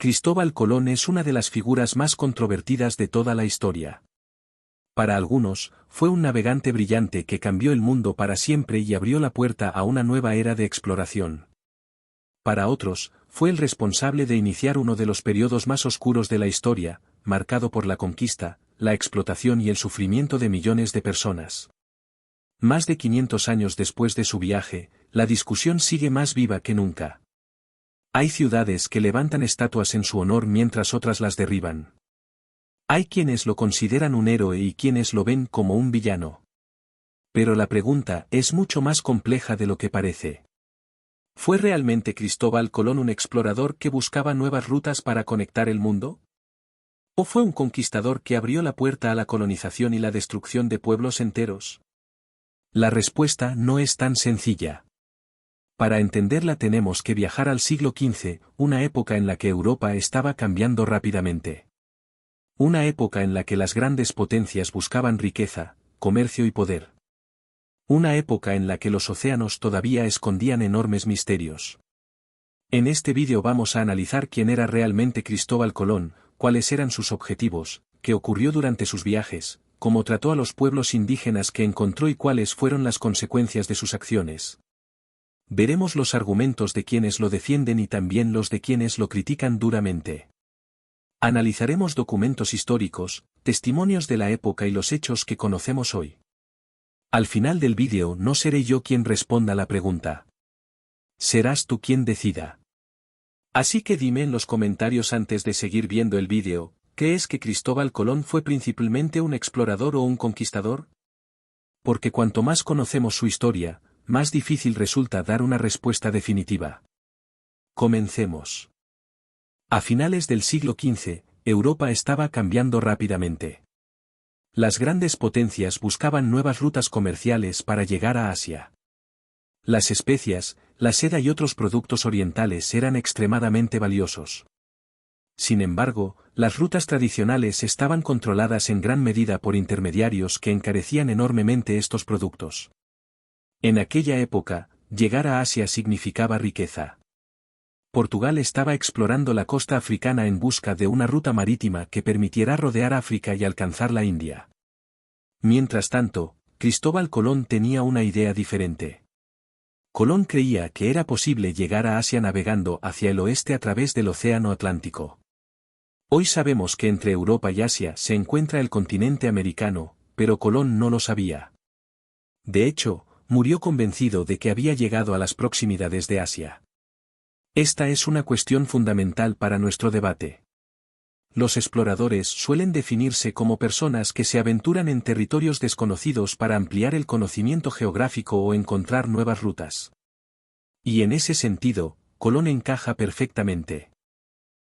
Cristóbal Colón es una de las figuras más controvertidas de toda la historia. Para algunos, fue un navegante brillante que cambió el mundo para siempre y abrió la puerta a una nueva era de exploración. Para otros, fue el responsable de iniciar uno de los periodos más oscuros de la historia, marcado por la conquista, la explotación y el sufrimiento de millones de personas. Más de 500 años después de su viaje, la discusión sigue más viva que nunca. Hay ciudades que levantan estatuas en su honor mientras otras las derriban. Hay quienes lo consideran un héroe y quienes lo ven como un villano. Pero la pregunta es mucho más compleja de lo que parece. ¿Fue realmente Cristóbal Colón un explorador que buscaba nuevas rutas para conectar el mundo? ¿O fue un conquistador que abrió la puerta a la colonización y la destrucción de pueblos enteros? La respuesta no es tan sencilla. Para entenderla tenemos que viajar al siglo XV, una época en la que Europa estaba cambiando rápidamente. Una época en la que las grandes potencias buscaban riqueza, comercio y poder. Una época en la que los océanos todavía escondían enormes misterios. En este vídeo vamos a analizar quién era realmente Cristóbal Colón, cuáles eran sus objetivos, qué ocurrió durante sus viajes, cómo trató a los pueblos indígenas que encontró y cuáles fueron las consecuencias de sus acciones. Veremos los argumentos de quienes lo defienden y también los de quienes lo critican duramente. Analizaremos documentos históricos, testimonios de la época y los hechos que conocemos hoy. Al final del vídeo no seré yo quien responda la pregunta. Serás tú quien decida. Así que dime en los comentarios antes de seguir viendo el vídeo, ¿crees que Cristóbal Colón fue principalmente un explorador o un conquistador? Porque cuanto más conocemos su historia, más difícil resulta dar una respuesta definitiva. Comencemos. A finales del siglo XV, Europa estaba cambiando rápidamente. Las grandes potencias buscaban nuevas rutas comerciales para llegar a Asia. Las especias, la seda y otros productos orientales eran extremadamente valiosos. Sin embargo, las rutas tradicionales estaban controladas en gran medida por intermediarios que encarecían enormemente estos productos. En aquella época, llegar a Asia significaba riqueza. Portugal estaba explorando la costa africana en busca de una ruta marítima que permitiera rodear África y alcanzar la India. Mientras tanto, Cristóbal Colón tenía una idea diferente. Colón creía que era posible llegar a Asia navegando hacia el oeste a través del Océano Atlántico. Hoy sabemos que entre Europa y Asia se encuentra el continente americano, pero Colón no lo sabía. De hecho, murió convencido de que había llegado a las proximidades de Asia. Esta es una cuestión fundamental para nuestro debate. Los exploradores suelen definirse como personas que se aventuran en territorios desconocidos para ampliar el conocimiento geográfico o encontrar nuevas rutas. Y en ese sentido, Colón encaja perfectamente.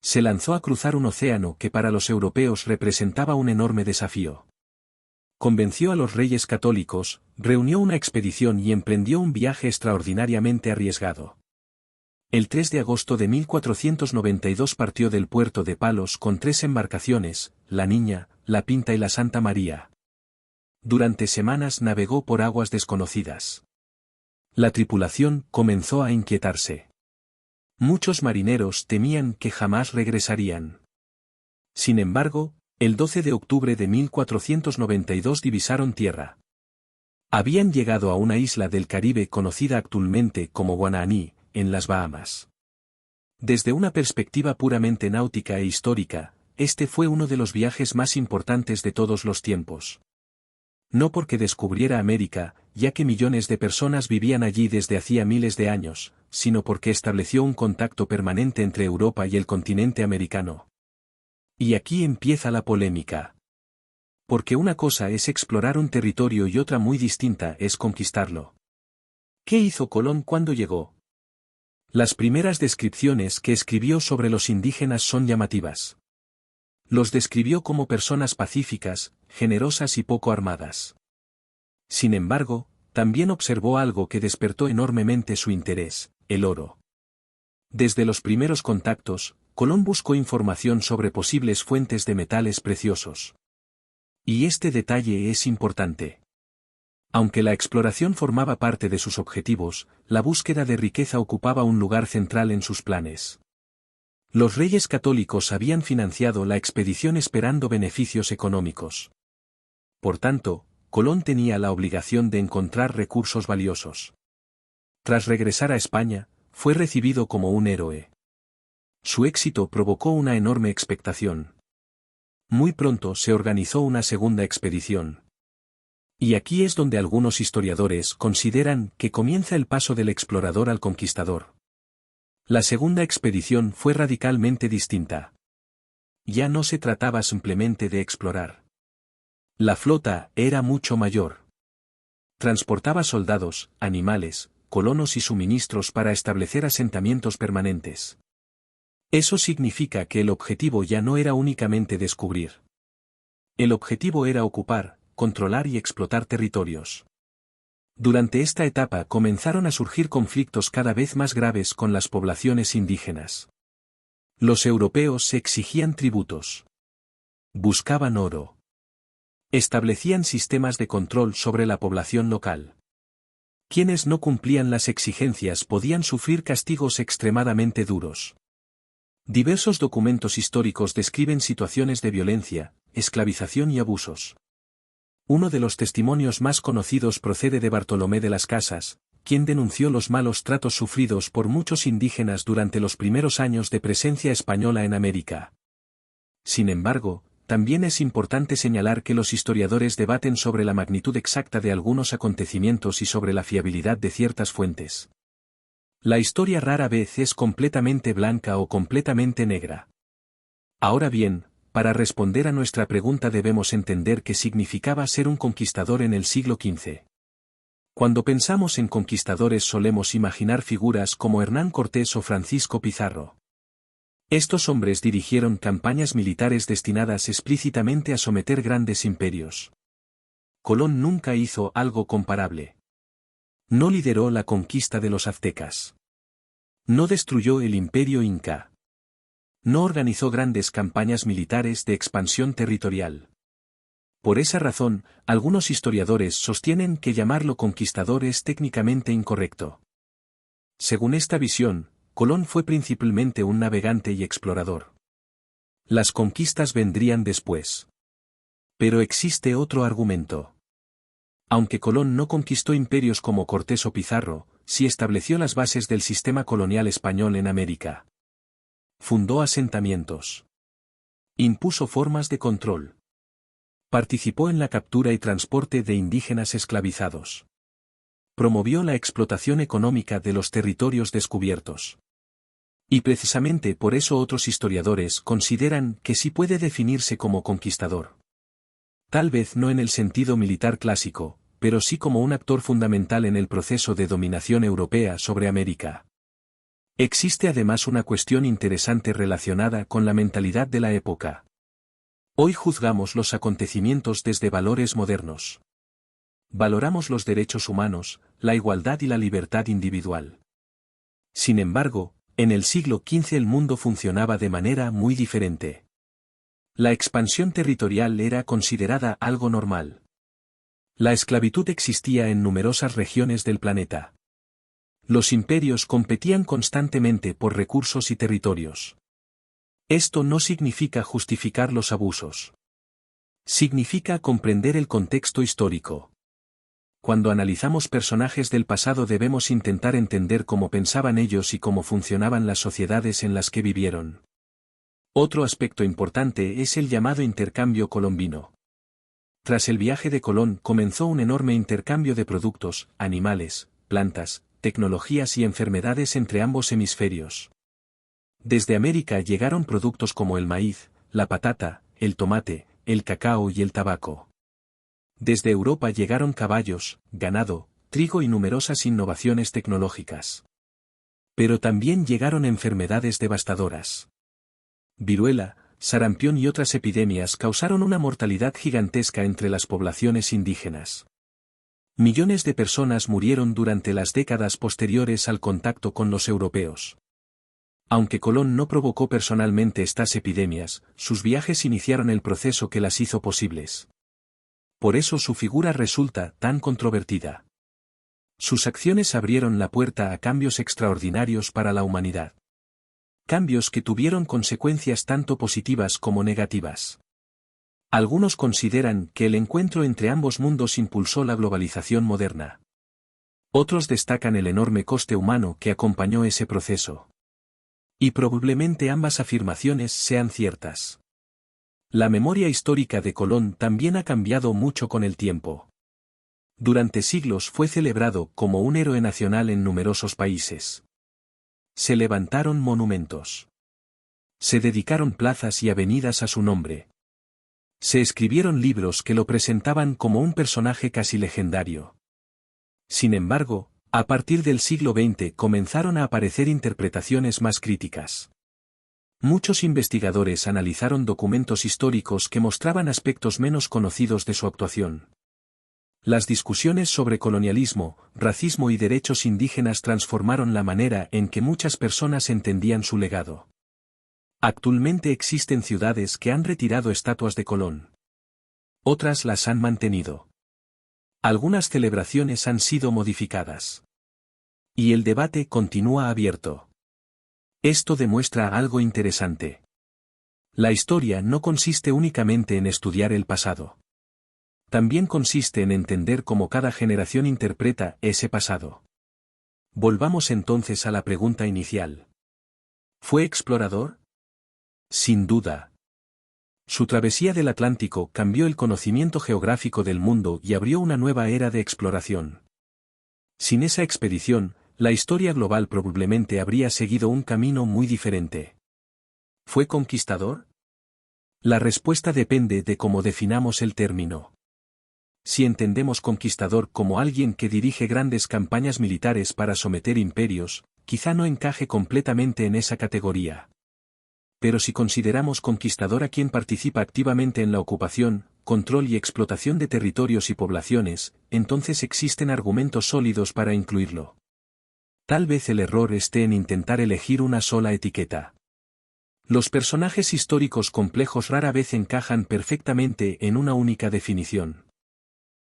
Se lanzó a cruzar un océano que para los europeos representaba un enorme desafío. Convenció a los reyes católicos, reunió una expedición y emprendió un viaje extraordinariamente arriesgado. El 3 de agosto de 1492 partió del puerto de Palos con 3 embarcaciones, la Niña, la Pinta y la Santa María. Durante semanas navegó por aguas desconocidas. La tripulación comenzó a inquietarse. Muchos marineros temían que jamás regresarían. Sin embargo, el 12 de octubre de 1492 divisaron tierra. Habían llegado a una isla del Caribe conocida actualmente como Guananí, en las Bahamas. Desde una perspectiva puramente náutica e histórica, este fue uno de los viajes más importantes de todos los tiempos. No porque descubriera América, ya que millones de personas vivían allí desde hacía miles de años, sino porque estableció un contacto permanente entre Europa y el continente americano. Y aquí empieza la polémica. Porque una cosa es explorar un territorio y otra muy distinta es conquistarlo. ¿Qué hizo Colón cuando llegó? Las primeras descripciones que escribió sobre los indígenas son llamativas. Los describió como personas pacíficas, generosas y poco armadas. Sin embargo, también observó algo que despertó enormemente su interés, el oro. Desde los primeros contactos, Colón buscó información sobre posibles fuentes de metales preciosos. Y este detalle es importante. Aunque la exploración formaba parte de sus objetivos, la búsqueda de riqueza ocupaba un lugar central en sus planes. Los reyes católicos habían financiado la expedición esperando beneficios económicos. Por tanto, Colón tenía la obligación de encontrar recursos valiosos. Tras regresar a España, fue recibido como un héroe. Su éxito provocó una enorme expectación. Muy pronto se organizó una segunda expedición. Y aquí es donde algunos historiadores consideran que comienza el paso del explorador al conquistador. La segunda expedición fue radicalmente distinta. Ya no se trataba simplemente de explorar. La flota era mucho mayor. Transportaba soldados, animales, colonos y suministros para establecer asentamientos permanentes. Eso significa que el objetivo ya no era únicamente descubrir. El objetivo era ocupar, controlar y explotar territorios. Durante esta etapa comenzaron a surgir conflictos cada vez más graves con las poblaciones indígenas. Los europeos se exigían tributos. Buscaban oro. Establecían sistemas de control sobre la población local. Quienes no cumplían las exigencias podían sufrir castigos extremadamente duros. Diversos documentos históricos describen situaciones de violencia, esclavización y abusos. Uno de los testimonios más conocidos procede de Bartolomé de las Casas, quien denunció los malos tratos sufridos por muchos indígenas durante los primeros años de presencia española en América. Sin embargo, también es importante señalar que los historiadores debaten sobre la magnitud exacta de algunos acontecimientos y sobre la fiabilidad de ciertas fuentes. La historia rara vez es completamente blanca o completamente negra. Ahora bien, para responder a nuestra pregunta debemos entender qué significaba ser un conquistador en el siglo XV. Cuando pensamos en conquistadores solemos imaginar figuras como Hernán Cortés o Francisco Pizarro. Estos hombres dirigieron campañas militares destinadas explícitamente a someter grandes imperios. Colón nunca hizo algo comparable. No lideró la conquista de los aztecas. No destruyó el imperio inca. No organizó grandes campañas militares de expansión territorial. Por esa razón, algunos historiadores sostienen que llamarlo conquistador es técnicamente incorrecto. Según esta visión, Colón fue principalmente un navegante y explorador. Las conquistas vendrían después. Pero existe otro argumento. Aunque Colón no conquistó imperios como Cortés o Pizarro, sí estableció las bases del sistema colonial español en América. Fundó asentamientos. Impuso formas de control. Participó en la captura y transporte de indígenas esclavizados. Promovió la explotación económica de los territorios descubiertos. Y precisamente por eso otros historiadores consideran que sí puede definirse como conquistador. Tal vez no en el sentido militar clásico, pero sí como un actor fundamental en el proceso de dominación europea sobre América. Existe además una cuestión interesante relacionada con la mentalidad de la época. Hoy juzgamos los acontecimientos desde valores modernos. Valoramos los derechos humanos, la igualdad y la libertad individual. Sin embargo, en el siglo XV el mundo funcionaba de manera muy diferente. La expansión territorial era considerada algo normal. La esclavitud existía en numerosas regiones del planeta. Los imperios competían constantemente por recursos y territorios. Esto no significa justificar los abusos. Significa comprender el contexto histórico. Cuando analizamos personajes del pasado debemos intentar entender cómo pensaban ellos y cómo funcionaban las sociedades en las que vivieron. Otro aspecto importante es el llamado intercambio colombino. Tras el viaje de Colón comenzó un enorme intercambio de productos, animales, plantas, tecnologías y enfermedades entre ambos hemisferios. Desde América llegaron productos como el maíz, la patata, el tomate, el cacao y el tabaco. Desde Europa llegaron caballos, ganado, trigo y numerosas innovaciones tecnológicas. Pero también llegaron enfermedades devastadoras. Viruela, sarampión y otras epidemias causaron una mortalidad gigantesca entre las poblaciones indígenas. Millones de personas murieron durante las décadas posteriores al contacto con los europeos. Aunque Colón no provocó personalmente estas epidemias, sus viajes iniciaron el proceso que las hizo posibles. Por eso su figura resulta tan controvertida. Sus acciones abrieron la puerta a cambios extraordinarios para la humanidad. Cambios que tuvieron consecuencias tanto positivas como negativas. Algunos consideran que el encuentro entre ambos mundos impulsó la globalización moderna. Otros destacan el enorme coste humano que acompañó ese proceso. Y probablemente ambas afirmaciones sean ciertas. La memoria histórica de Colón también ha cambiado mucho con el tiempo. Durante siglos fue celebrado como un héroe nacional en numerosos países. Se levantaron monumentos. Se dedicaron plazas y avenidas a su nombre. Se escribieron libros que lo presentaban como un personaje casi legendario. Sin embargo, a partir del siglo XX comenzaron a aparecer interpretaciones más críticas. Muchos investigadores analizaron documentos históricos que mostraban aspectos menos conocidos de su actuación. Las discusiones sobre colonialismo, racismo y derechos indígenas transformaron la manera en que muchas personas entendían su legado. Actualmente existen ciudades que han retirado estatuas de Colón. Otras las han mantenido. Algunas celebraciones han sido modificadas. Y el debate continúa abierto. Esto demuestra algo interesante. La historia no consiste únicamente en estudiar el pasado. También consiste en entender cómo cada generación interpreta ese pasado. Volvamos entonces a la pregunta inicial. ¿Fue explorador? Sin duda. Su travesía del Atlántico cambió el conocimiento geográfico del mundo y abrió una nueva era de exploración. Sin esa expedición, la historia global probablemente habría seguido un camino muy diferente. ¿Fue conquistador? La respuesta depende de cómo definamos el término. Si entendemos conquistador como alguien que dirige grandes campañas militares para someter imperios, quizá no encaje completamente en esa categoría. Pero si consideramos conquistador a quien participa activamente en la ocupación, control y explotación de territorios y poblaciones, entonces existen argumentos sólidos para incluirlo. Tal vez el error esté en intentar elegir una sola etiqueta. Los personajes históricos complejos rara vez encajan perfectamente en una única definición.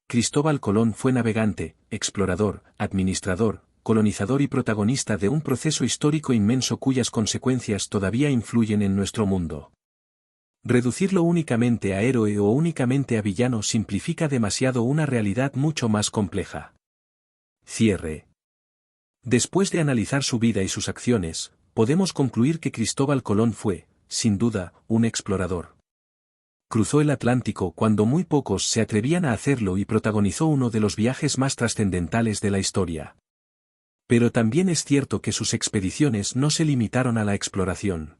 Cristóbal Colón fue navegante, explorador, administrador, colonizador y protagonista de un proceso histórico inmenso cuyas consecuencias todavía influyen en nuestro mundo. Reducirlo únicamente a héroe o únicamente a villano simplifica demasiado una realidad mucho más compleja. Cierre. Después de analizar su vida y sus acciones, podemos concluir que Cristóbal Colón fue, sin duda, un explorador. Cruzó el Atlántico cuando muy pocos se atrevían a hacerlo y protagonizó uno de los viajes más trascendentales de la historia. Pero también es cierto que sus expediciones no se limitaron a la exploración.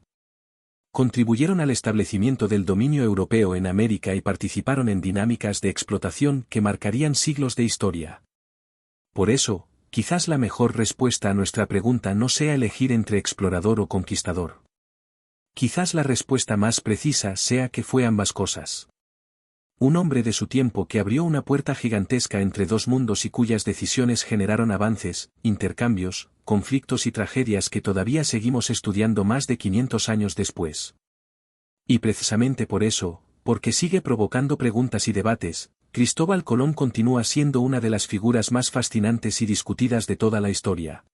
Contribuyeron al establecimiento del dominio europeo en América y participaron en dinámicas de explotación que marcarían siglos de historia. Por eso, quizás la mejor respuesta a nuestra pregunta no sea elegir entre explorador o conquistador. Quizás la respuesta más precisa sea que fue ambas cosas. Un hombre de su tiempo que abrió una puerta gigantesca entre dos mundos y cuyas decisiones generaron avances, intercambios, conflictos y tragedias que todavía seguimos estudiando más de 500 años después. Y precisamente por eso, porque sigue provocando preguntas y debates, Cristóbal Colón continúa siendo una de las figuras más fascinantes y discutidas de toda la historia.